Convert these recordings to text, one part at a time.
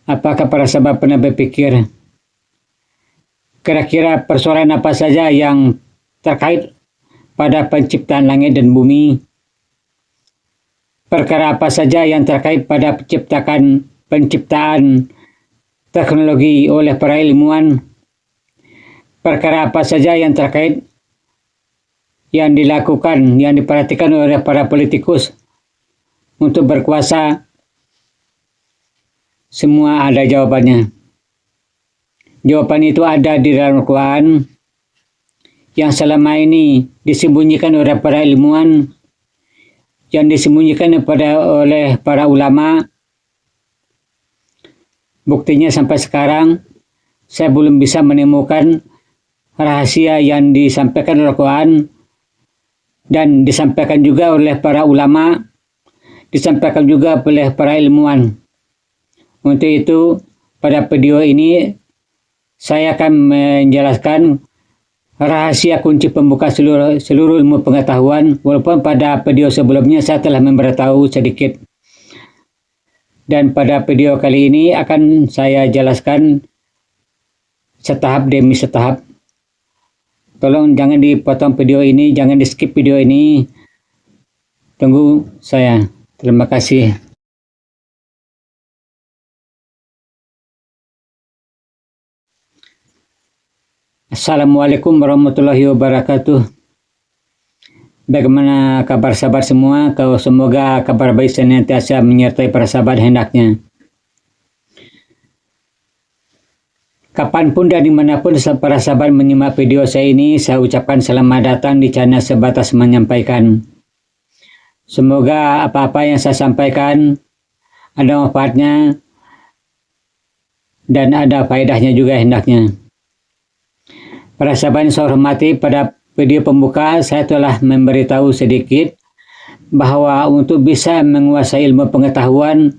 Apakah para sahabat pernah berpikir kira-kira persoalan apa saja yang terkait pada penciptaan langit dan bumi? Perkara apa saja yang terkait pada penciptaan teknologi oleh para ilmuwan? Perkara apa saja yang terkait yang dilakukan, yang diperhatikan oleh para politikus untuk berkuasa? Semua ada jawabannya. Jawaban itu ada di dalam Al-Quran yang selama ini disembunyikan oleh para ilmuwan, yang disembunyikan oleh para ulama. Buktinya sampai sekarang saya belum bisa menemukan rahasia yang disampaikan oleh Al-Quran dan disampaikan juga oleh para ulama, disampaikan juga oleh para ilmuwan. Untuk itu, pada video ini saya akan menjelaskan rahasia kunci pembuka seluruh ilmu pengetahuan, walaupun pada video sebelumnya saya telah memberitahu sedikit. Dan pada video kali ini akan saya jelaskan setahap demi setahap. Tolong jangan dipotong video ini, jangan di skip video ini. Tunggu saya. Terima kasih. Assalamualaikum warahmatullahi wabarakatuh. Bagaimana kabar sahabat semua? Semoga kabar baik senantiasa menyertai para sahabat hendaknya. Kapanpun dan dimanapun para sahabat menyimak video saya ini, saya ucapkan selamat datang di channel Sebatas Menyampaikan. Semoga apa-apa yang saya sampaikan ada manfaatnya dan ada faedahnya juga hendaknya. Para sahabat yang saya hormati, pada video pembuka saya telah memberitahu sedikit bahwa untuk bisa menguasai ilmu pengetahuan,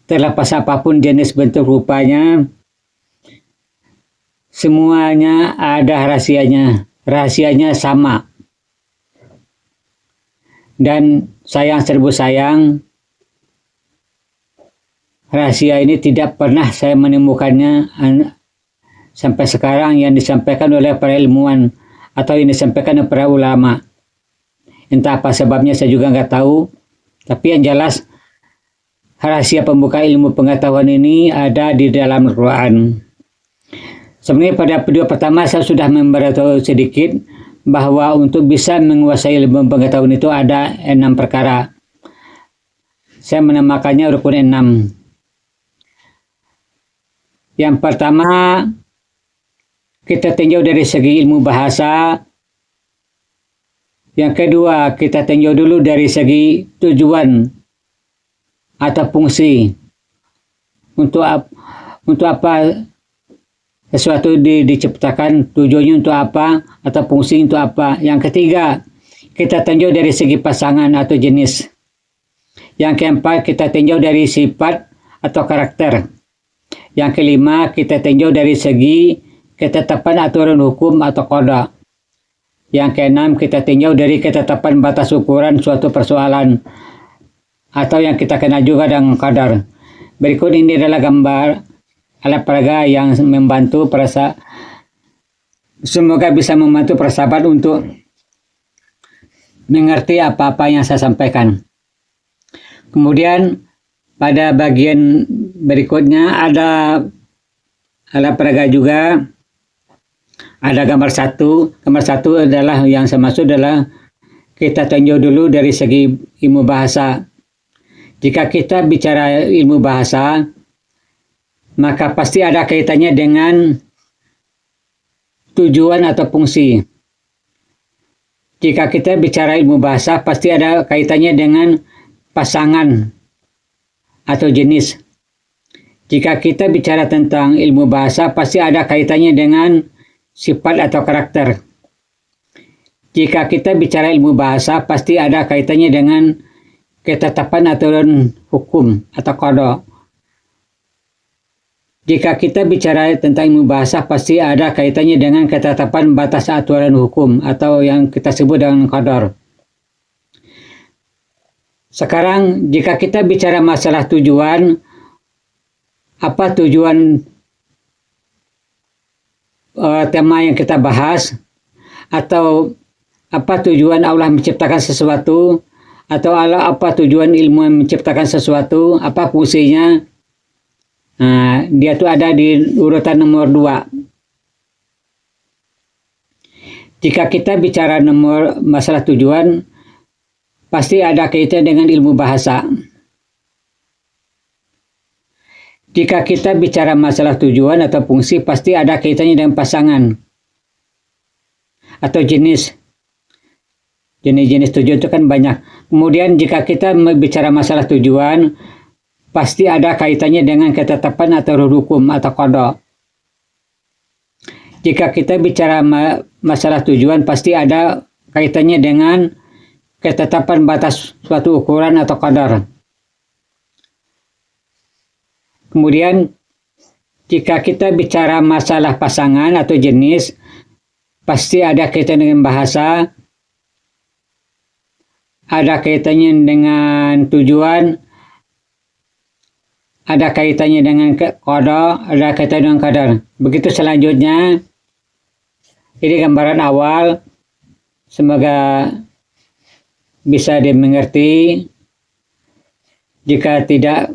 terlepas apapun jenis bentuk rupanya, semuanya ada rahasianya. Rahasianya sama. Dan sayang serbu sayang, rahasia ini tidak pernah saya menemukannya sampai sekarang yang disampaikan oleh para ilmuwan atau yang disampaikan oleh para ulama. Entah apa sebabnya saya juga nggak tahu. Tapi yang jelas rahasia pembuka ilmu pengetahuan ini ada di dalam Al-Quran. Sebenarnya pada video pertama saya sudah memberitahu sedikit bahwa untuk bisa menguasai ilmu pengetahuan itu ada 6 perkara. Saya menamakannya rukun 6. Yang pertama, kita tinjau dari segi ilmu bahasa. Yang kedua, kita tinjau dulu dari segi tujuan atau fungsi. Untuk apa sesuatu diciptakan, tujuannya untuk apa atau fungsi untuk apa. Yang ketiga, kita tinjau dari segi pasangan atau jenis. Yang keempat, kita tinjau dari sifat atau karakter. Yang kelima, kita tinjau dari segi ketetapan aturan hukum atau qada. Yang keenam, kita tinjau dari ketetapan batas ukuran suatu persoalan atau yang kita kenal juga dengan qadar. Berikut ini adalah gambar alat peraga yang membantu semoga bisa membantu para sahabat untuk mengerti apa-apa yang saya sampaikan. Kemudian pada bagian berikutnya ada alat peraga juga. Ada gambar satu. Gambar satu adalah yang saya maksud adalah kita tinjau dulu dari segi ilmu bahasa. Jika kita bicara ilmu bahasa, maka pasti ada kaitannya dengan tujuan atau fungsi. Jika kita bicara ilmu bahasa, pasti ada kaitannya dengan pasangan atau jenis. Jika kita bicara tentang ilmu bahasa, pasti ada kaitannya dengan sifat atau karakter. Jika kita bicara ilmu bahasa, pasti ada kaitannya dengan ketetapan aturan hukum atau qada. Jika kita bicara tentang ilmu bahasa, pasti ada kaitannya dengan ketetapan batas aturan hukum atau yang kita sebut dengan qadar. Sekarang, jika kita bicara masalah tujuan apa tujuan tema yang kita bahas, atau apa tujuan Allah menciptakan sesuatu, atau apa tujuan ilmu menciptakan sesuatu, apa fungsinya. Nah, dia tuh ada di urutan nomor 2. Jika kita bicara masalah tujuan, pasti ada kaitan dengan ilmu bahasa. Jika kita bicara masalah tujuan atau fungsi, pasti ada kaitannya dengan pasangan atau jenis. Jenis-jenis tujuan itu kan banyak. Kemudian jika kita bicara masalah tujuan, pasti ada kaitannya dengan ketetapan atau hukum atau qada. Jika kita bicara masalah tujuan, pasti ada kaitannya dengan ketetapan batas suatu ukuran atau qadar. Kemudian jika kita bicara masalah pasangan atau jenis, pasti ada kaitan dengan bahasa, ada kaitannya dengan tujuan, ada kaitannya dengan qada, ada kaitannya dengan qadar. Begitu selanjutnya. Ini gambaran awal, semoga bisa dimengerti. Jika tidak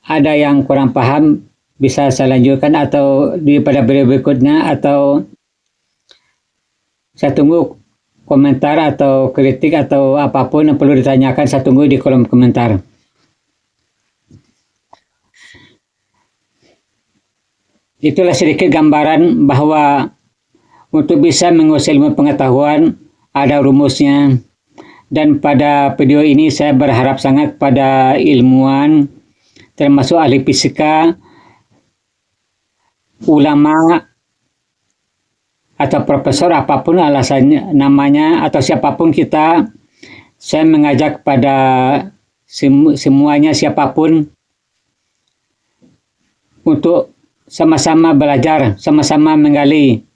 ada yang kurang paham, bisa saya lanjutkan atau pada video berikutnya, atau saya tunggu komentar atau kritik atau apapun yang perlu ditanyakan, saya tunggu di kolom komentar. Itulah sedikit gambaran bahwa untuk bisa menguasai ilmu pengetahuan ada rumusnya. Dan pada video ini saya berharap sangat pada ilmuwan, termasuk ahli fisika, ulama, atau profesor, apapun alasannya, namanya, atau siapapun kita, saya mengajak pada semuanya, siapapun, untuk sama-sama belajar, sama-sama menggali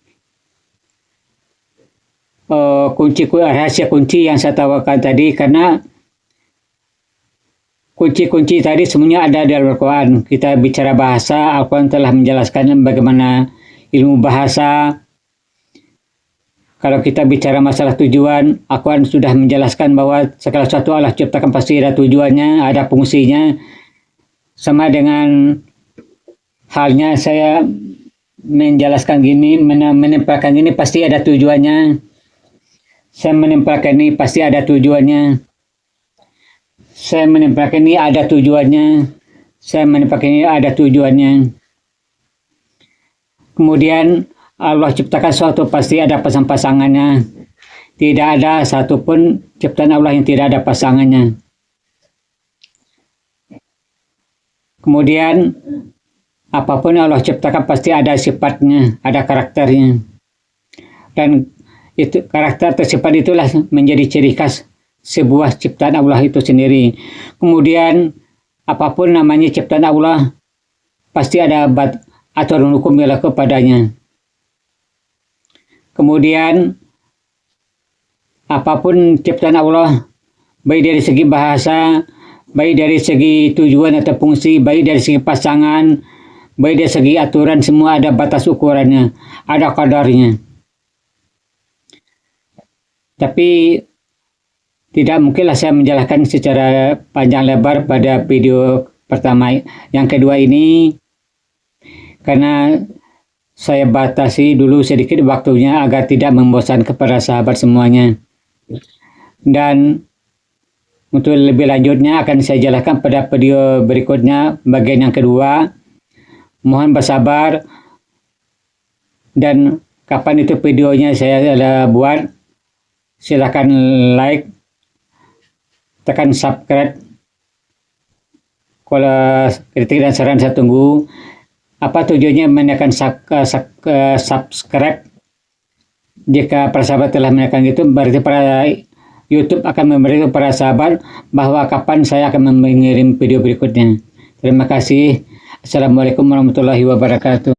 rahasia kunci yang saya tawarkan tadi, karena kunci-kunci tadi semuanya ada di Al-Quran. Kita bicara bahasa, Al-Quran telah menjelaskan bagaimana ilmu bahasa. Kalau kita bicara masalah tujuan, Al-Quran sudah menjelaskan bahwa segala sesuatu Allah ciptakan pasti ada tujuannya, ada fungsinya. Sama dengan halnya saya menjelaskan gini, menempelkan ini pasti ada tujuannya. Saya menempelkan ini pasti ada tujuannya. Saya menempelkan ini ada tujuannya. Saya menempelkan ini ada tujuannya. Kemudian Allah ciptakan sesuatu pasti ada pasangannya. Tidak ada satupun ciptaan Allah yang tidak ada pasangannya. Kemudian apapun yang Allah ciptakan pasti ada sifatnya, ada karakternya. Dan itu karakter atau sifat itulah menjadi ciri khas sebuah ciptaan Allah itu sendiri. Kemudian apapun namanya ciptaan Allah, pasti ada aturan hukum yang berlaku padanya. Kemudian apapun ciptaan Allah, baik dari segi bahasa, baik dari segi tujuan atau fungsi, baik dari segi pasangan, baik dari segi aturan, semua ada batas ukurannya, ada kadarnya. Tapi tidak mungkinlah saya menjelaskan secara panjang lebar pada video pertama. Yang kedua ini, karena saya batasi dulu sedikit waktunya agar tidak membosankan kepada sahabat semuanya. Dan untuk lebih lanjutnya akan saya jelaskan pada video berikutnya, bagian yang kedua. Mohon bersabar, dan kapan itu videonya saya buat, silakan like, tekan subscribe. Kalau kritik dan saran saya tunggu. Apa tujuannya menekan subscribe? Jika para sahabat telah menekan itu, berarti para YouTube akan memberitahu para sahabat bahwa kapan saya akan mengirim video berikutnya. Terima kasih. Assalamualaikum warahmatullahi wabarakatuh.